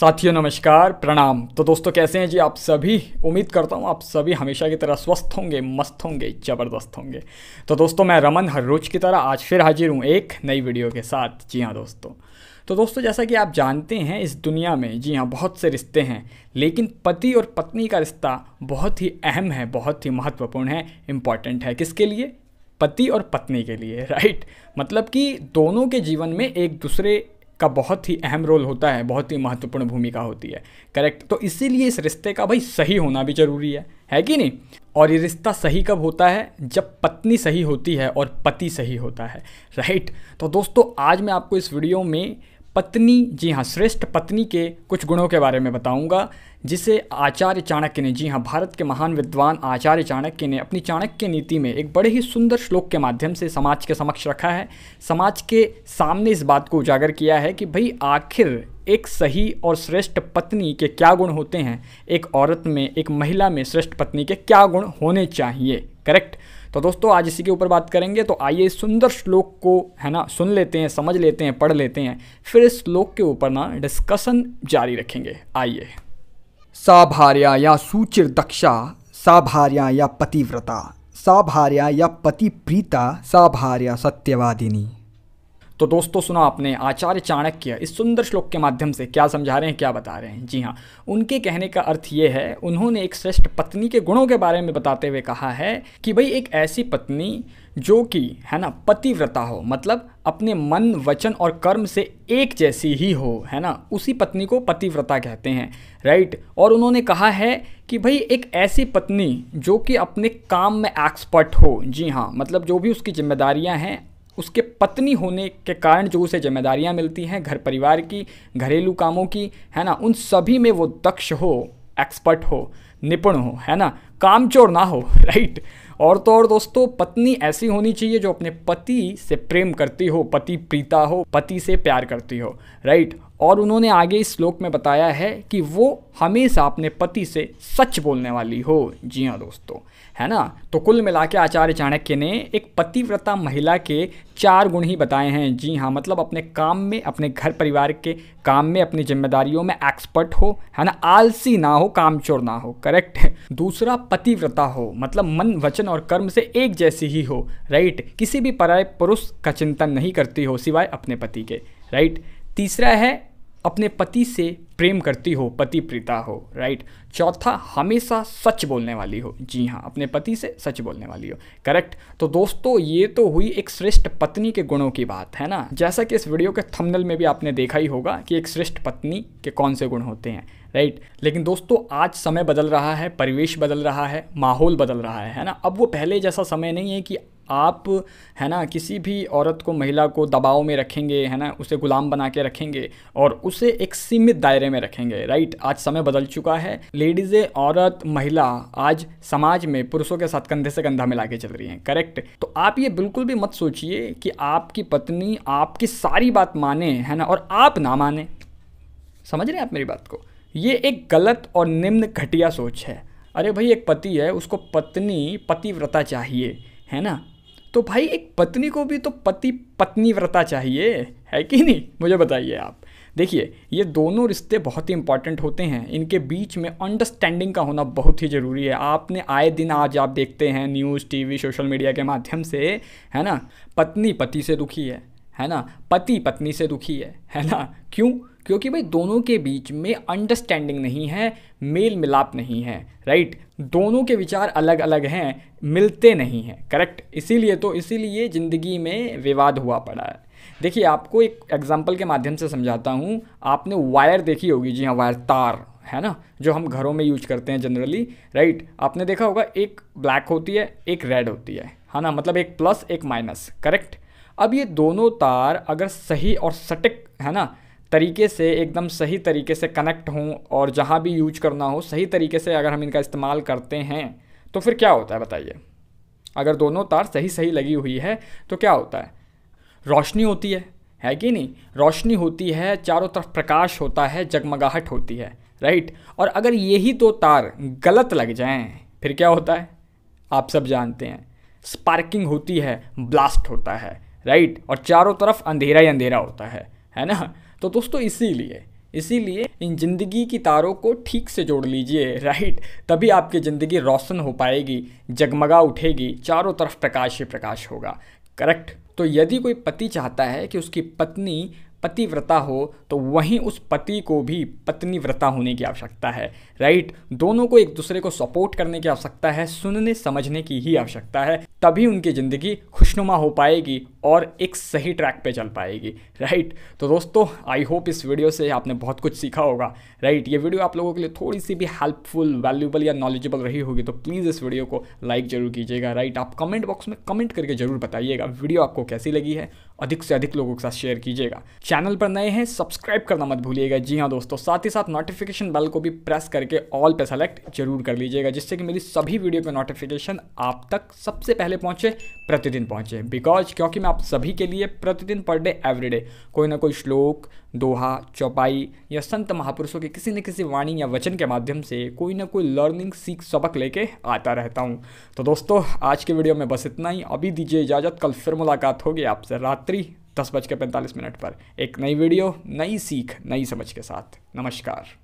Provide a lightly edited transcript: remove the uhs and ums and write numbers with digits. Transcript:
साथियों नमस्कार प्रणाम। तो दोस्तों कैसे हैं जी आप सभी। उम्मीद करता हूँ आप सभी हमेशा की तरह स्वस्थ होंगे, मस्त होंगे, ज़बरदस्त होंगे। तो दोस्तों मैं रमन हर रोज़ की तरह आज फिर हाजिर हूँ एक नई वीडियो के साथ। जी हाँ दोस्तों, तो दोस्तों जैसा कि आप जानते हैं इस दुनिया में जी हाँ बहुत से रिश्ते हैं, लेकिन पति और पत्नी का रिश्ता बहुत ही अहम है, बहुत ही महत्वपूर्ण है, इम्पॉर्टेंट है। किसके लिए? पति और पत्नी के लिए, राइट। मतलब कि दोनों के जीवन में एक दूसरे का बहुत ही अहम रोल होता है, बहुत ही महत्वपूर्ण भूमिका होती है, करेक्ट। तो इसीलिए इस रिश्ते का भाई सही होना भी ज़रूरी है कि नहीं। और ये रिश्ता सही कब होता है? जब पत्नी सही होती है और पति सही होता है, राइट। तो दोस्तों आज मैं आपको इस वीडियो में पत्नी, जी हाँ श्रेष्ठ पत्नी के कुछ गुणों के बारे में बताऊंगा, जिसे आचार्य चाणक्य ने, जी हाँ भारत के महान विद्वान आचार्य चाणक्य ने अपनी चाणक्य नीति में एक बड़े ही सुंदर श्लोक के माध्यम से समाज के समक्ष रखा है। समाज के सामने इस बात को उजागर किया है कि भाई आखिर एक सही और श्रेष्ठ पत्नी के क्या गुण होते हैं, एक औरत में, एक महिला में श्रेष्ठ पत्नी के क्या गुण होने चाहिए, करेक्ट। तो दोस्तों आज इसी के ऊपर बात करेंगे। तो आइए इस सुंदर श्लोक को है ना सुन लेते हैं, समझ लेते हैं, पढ़ लेते हैं, फिर इस श्लोक के ऊपर ना डिस्कशन जारी रखेंगे। आइए। सा भार्या या सुचिर दक्षा, सा भार्या या पतिव्रता, सा भार्या या पति प्रीता, सा भार्या सत्यवादिनी। तो दोस्तों सुना आपने, आचार्य चाणक्य इस सुंदर श्लोक के माध्यम से क्या समझा रहे हैं, क्या बता रहे हैं। जी हाँ, उनके कहने का अर्थ ये है, उन्होंने एक श्रेष्ठ पत्नी के गुणों के बारे में बताते हुए कहा है कि भाई एक ऐसी पत्नी जो कि है ना पतिव्रता हो, मतलब अपने मन, वचन और कर्म से एक जैसी ही हो, है ना, उसी पत्नी को पतिव्रता कहते हैं, राइट। और उन्होंने कहा है कि भाई एक ऐसी पत्नी जो कि अपने काम में एक्सपर्ट हो, जी हाँ, मतलब जो भी उसकी जिम्मेदारियां हैं, उसके पत्नी होने के कारण जो उसे जिम्मेदारियां मिलती हैं घर परिवार की, घरेलू कामों की, है ना, उन सभी में वो दक्ष हो, एक्सपर्ट हो, निपुण हो, है ना, कामचोर ना हो, राइट। और तो और दोस्तों पत्नी ऐसी होनी चाहिए जो अपने पति से प्रेम करती हो, पति प्रीता हो, पति से प्यार करती हो, राइट। और उन्होंने आगे इस श्लोक में बताया है कि वो हमेशा अपने पति से सच बोलने वाली हो। जी हाँ दोस्तों, है ना। तो कुल मिला के आचार्य चाणक्य ने एक पतिव्रता महिला के 4 गुण ही बताए हैं। जी हाँ, मतलब अपने काम में, अपने घर परिवार के काम में, अपनी जिम्मेदारियों में एक्सपर्ट हो, है ना, आलसी ना हो, कामचोर ना हो, करेक्ट। दूसरा पतिव्रता हो, मतलब मन, वचन और कर्म से एक जैसी ही हो, राइट, किसी भी पराये पुरुष का चिंतन नहीं करती हो सिवाय अपने पति के, राइट। तीसरा है अपने पति से प्रेम करती हो, पति प्रीता हो, राइट। चौथा हमेशा सच बोलने वाली हो, जी हाँ, अपने पति से सच बोलने वाली हो, करेक्ट। तो दोस्तों ये तो हुई एक श्रेष्ठ पत्नी के गुणों की बात, है ना। जैसा कि इस वीडियो के थंबनेल में भी आपने देखा ही होगा कि एक श्रेष्ठ पत्नी के कौन से गुण होते हैं, राइट। लेकिन दोस्तों आज समय बदल रहा है, परिवेश बदल रहा है, माहौल बदल रहा है ना। अब वो पहले जैसा समय नहीं है कि आप, है ना, किसी भी औरत को, महिला को दबाव में रखेंगे, है ना, उसे गुलाम बना के रखेंगे और उसे एक सीमित दायरे में रखेंगे, राइट। आज समय बदल चुका है। लेडीज़ें, औरत, महिला आज समाज में पुरुषों के साथ कंधे से कंधा मिला के चल रही हैं, करेक्ट। तो आप ये बिल्कुल भी मत सोचिए कि आपकी पत्नी आपकी सारी बात माने, है ना, और आप ना माने। समझ रहे हैं आप मेरी बात को? ये एक गलत और निम्न घटिया सोच है। अरे भाई एक पति है, उसको पत्नी पतिव्रता चाहिए, है ना। तो भाई एक पत्नी को भी तो पति पत्नी व्रता चाहिए, है कि नहीं? मुझे बताइए आप। देखिए ये दोनों रिश्ते बहुत ही इंपॉर्टेंट होते हैं, इनके बीच में अंडरस्टैंडिंग का होना बहुत ही ज़रूरी है। आपने आए दिन आज आप देखते हैं न्यूज़, टीवी, सोशल मीडिया के माध्यम से, है ना, पत्नी पति से दुखी है ना, पति पत्नी से दुखी है ना। क्यों? क्योंकि भाई दोनों के बीच में अंडरस्टैंडिंग नहीं है, मेल मिलाप नहीं है, राइट। दोनों के विचार अलग अलग हैं, मिलते नहीं हैं, करेक्ट। इसीलिए ज़िंदगी में विवाद हुआ पड़ा है। देखिए आपको एक एग्जांपल के माध्यम से समझाता हूँ। आपने वायर देखी होगी, जी हाँ वायर, तार, है ना, जो हम घरों में यूज करते हैं जनरली, राइट। आपने देखा होगा एक ब्लैक होती है, एक रेड होती है ना, मतलब एक प्लस एक माइनस, करेक्ट। अब ये दोनों तार अगर सही और सटीक, है ना, तरीके से, एकदम सही तरीके से कनेक्ट हों और जहाँ भी यूज करना हो सही तरीके से अगर हम इनका इस्तेमाल करते हैं तो फिर क्या होता है बताइए। अगर दोनों तार सही सही लगी हुई है तो क्या होता है? रोशनी होती है कि नहीं? रोशनी होती है, चारों तरफ प्रकाश होता है, जगमगाहट होती है, राइट। और अगर यही 2 तार गलत लग जाएं फिर क्या होता है? आप सब जानते हैं, स्पार्किंग होती है, ब्लास्ट होता है, राइट। और चारों तरफ अंधेरा ही अंधेरा होता है ना। तो दोस्तों इसीलिए इसीलिए इन जिंदगी की तारों को ठीक से जोड़ लीजिए, राइट। तभी आपकी ज़िंदगी रोशन हो पाएगी, जगमगा उठेगी, चारों तरफ प्रकाश ही प्रकाश होगा, करेक्ट। तो यदि कोई पति चाहता है कि उसकी पत्नी पतिव्रता हो तो वहीं उस पति को भी पत्नीव्रता होने की आवश्यकता है, राइट। दोनों को एक दूसरे को सपोर्ट करने की आवश्यकता है, सुनने समझने की ही आवश्यकता है, तभी उनकी ज़िंदगी खुशनुमा हो पाएगी और एक सही ट्रैक पे चल पाएगी, राइट। तो दोस्तों, आई होप इस वीडियो से आपने बहुत कुछ सीखा होगा, राइट। ये वीडियो आप लोगों के लिए थोड़ी सी भी हेल्पफुल, वैल्यूबल या नॉलेजेबल रही होगी तो प्लीज़ इस वीडियो को लाइक जरूर कीजिएगा, राइट। आप कमेंट बॉक्स में कमेंट करके जरूर बताइएगा वीडियो आपको कैसी लगी है, अधिक से अधिक लोगों के साथ शेयर कीजिएगा। चैनल पर नए हैं सब्सक्राइब करना मत भूलिएगा, जी हाँ दोस्तों। साथ ही साथ नोटिफिकेशन बेल को भी प्रेस करके ऑल पे सेलेक्ट जरूर कर लीजिएगा, जिससे कि मेरी सभी वीडियो के नोटिफिकेशन आप तक सबसे पहले पहुंचे, प्रतिदिन पहुंचे। क्योंकि मैं आप सभी के लिए प्रतिदिन पर डे एवरीडे कोई ना कोई श्लोक, दोहा, चौपाई या संत महापुरुषों की किसी न किसी वाणी या वचन के माध्यम से कोई ना कोई लर्निंग, सीख, सबक लेके आता रहता हूँ। तो दोस्तों, आज के वीडियो में बस इतना ही। अभी दीजिए इजाज़त, कल फिर मुलाकात होगी आपसे रात्रि 10:45 पर एक नई वीडियो, नई सीख, नई समझ के साथ। नमस्कार।